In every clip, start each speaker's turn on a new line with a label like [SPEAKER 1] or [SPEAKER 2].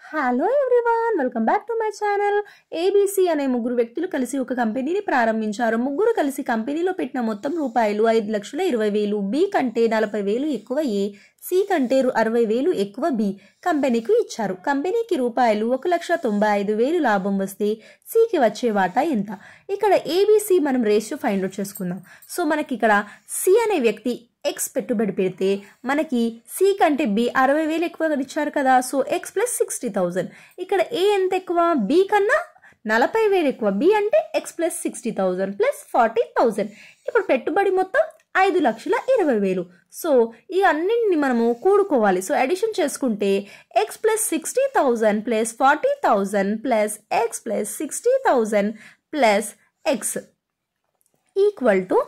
[SPEAKER 1] Hello everyone, welcome back to my channel. ABC అనే ముగ్గురు వ్యక్తులు కలిసి ఒక కంపెనీని ప్రారంభించారు. ముగ్గురు కలిసి కంపెనీలో పెట్టిన మొత్తం రూపాయలు 5,20,000. బి కంటే 40,000 ఎక్కువ ఏ, సి కంటే 60,000 ఎక్కువ బి కంపెనీకి ఇచ్చారు. కంపెనీకి రూపాయలు 1,95,000 లాభం వస్తే సికి వచ్చే వాటా ఎంత? ఇక్కడ ఏబీసీ మనం రేషియో ఫైండ్ అవుట్ చేసుకుందాం. సో మనకి ఇక్కడ సి అనే వ్యక్తి ఎక్స్ పెట్టుబడి పెడితే మనకి సి కంటే బి 60,000 ఎక్కువ ఇచ్చారు కదా. So X plus 60,000. ఇక్కడ ఏ ఎంత ఎక్కువ? బి కన్నా 40,000 ఎక్కువ. బి అంటే ఎక్స్ ప్లస్ 60,000 ప్లస్ 40,000. ఇప్పుడు పెట్టుబడి మొత్తం 5,20,000. సో ఈ అన్నింటిని మనము కూడుకోవాలి. సో అడిషన్ చేసుకుంటే X plus 60,000 plus 40,000 plus X plus 60,000 plus X equal to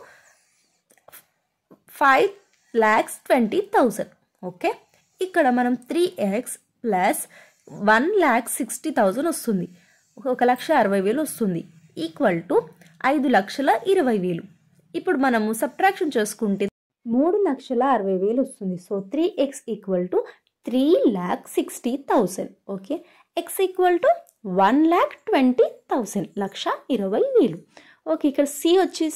[SPEAKER 1] 5,20,000. Okay, ఇక్కడ మనం 3x ప్లస్ 1,60,000 వస్తుంది, 1,60,000 వస్తుంది, ఈక్వల్ టు 5,20,000. ఇప్పుడు మనము సబ్ట్రాక్షన్ చేసుకుంటే 3,60,000 వస్తుంది. So 3x equal to 3,60,000. Okay, x equal to 1,20,000, 1,20,000. Okay, ఇక్కడ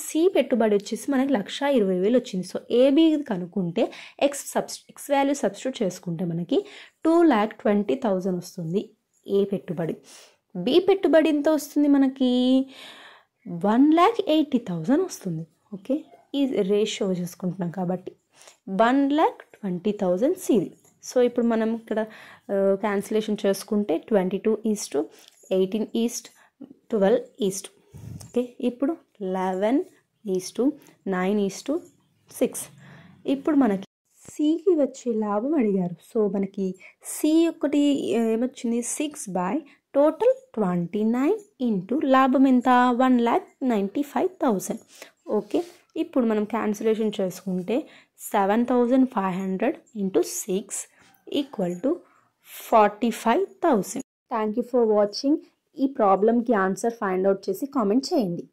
[SPEAKER 1] సి పెట్టుబడి వచ్చేసి మనకి 1,20,000 వచ్చింది. సో ఏబి కనుక్కుంటే ఎక్స్ వాల్యూ సబ్స్టిట్యూట్ చేసుకుంటే మనకి 2,20,000 వస్తుంది ఏ పెట్టుబడి. బి పెట్టుబడి ఎంత వస్తుంది మనకి? 1,80,000 వస్తుంది. ఓకే, ఈ రేషియో చేసుకుంటున్నాం కాబట్టి 1,20,000 సిది. సో ఇప్పుడు మనం ఇక్కడ క్యాన్సిలేషన్ చేసుకుంటే 22:18:12. ఓకే, ఇప్పుడు 11:9:6. ఇప్పుడు మనకి సికి వచ్చే లాభం అడిగారు. సో మనకి సి ఒకటి ఏమొచ్చింది? 6 టోటల్ 29 ఇంటూ లాభం ఎంత? 1,95,000. ఓకే, ఇప్పుడు మనం క్యాన్సిలేషన్ చేసుకుంటే 7,500 into 6 equal to 45,000. Thank you for watching. ఈ ప్రాబ్లమ్కి ఆన్సర్ ఫైండ్ అవుట్ చేసి కామెంట్ చేయండి.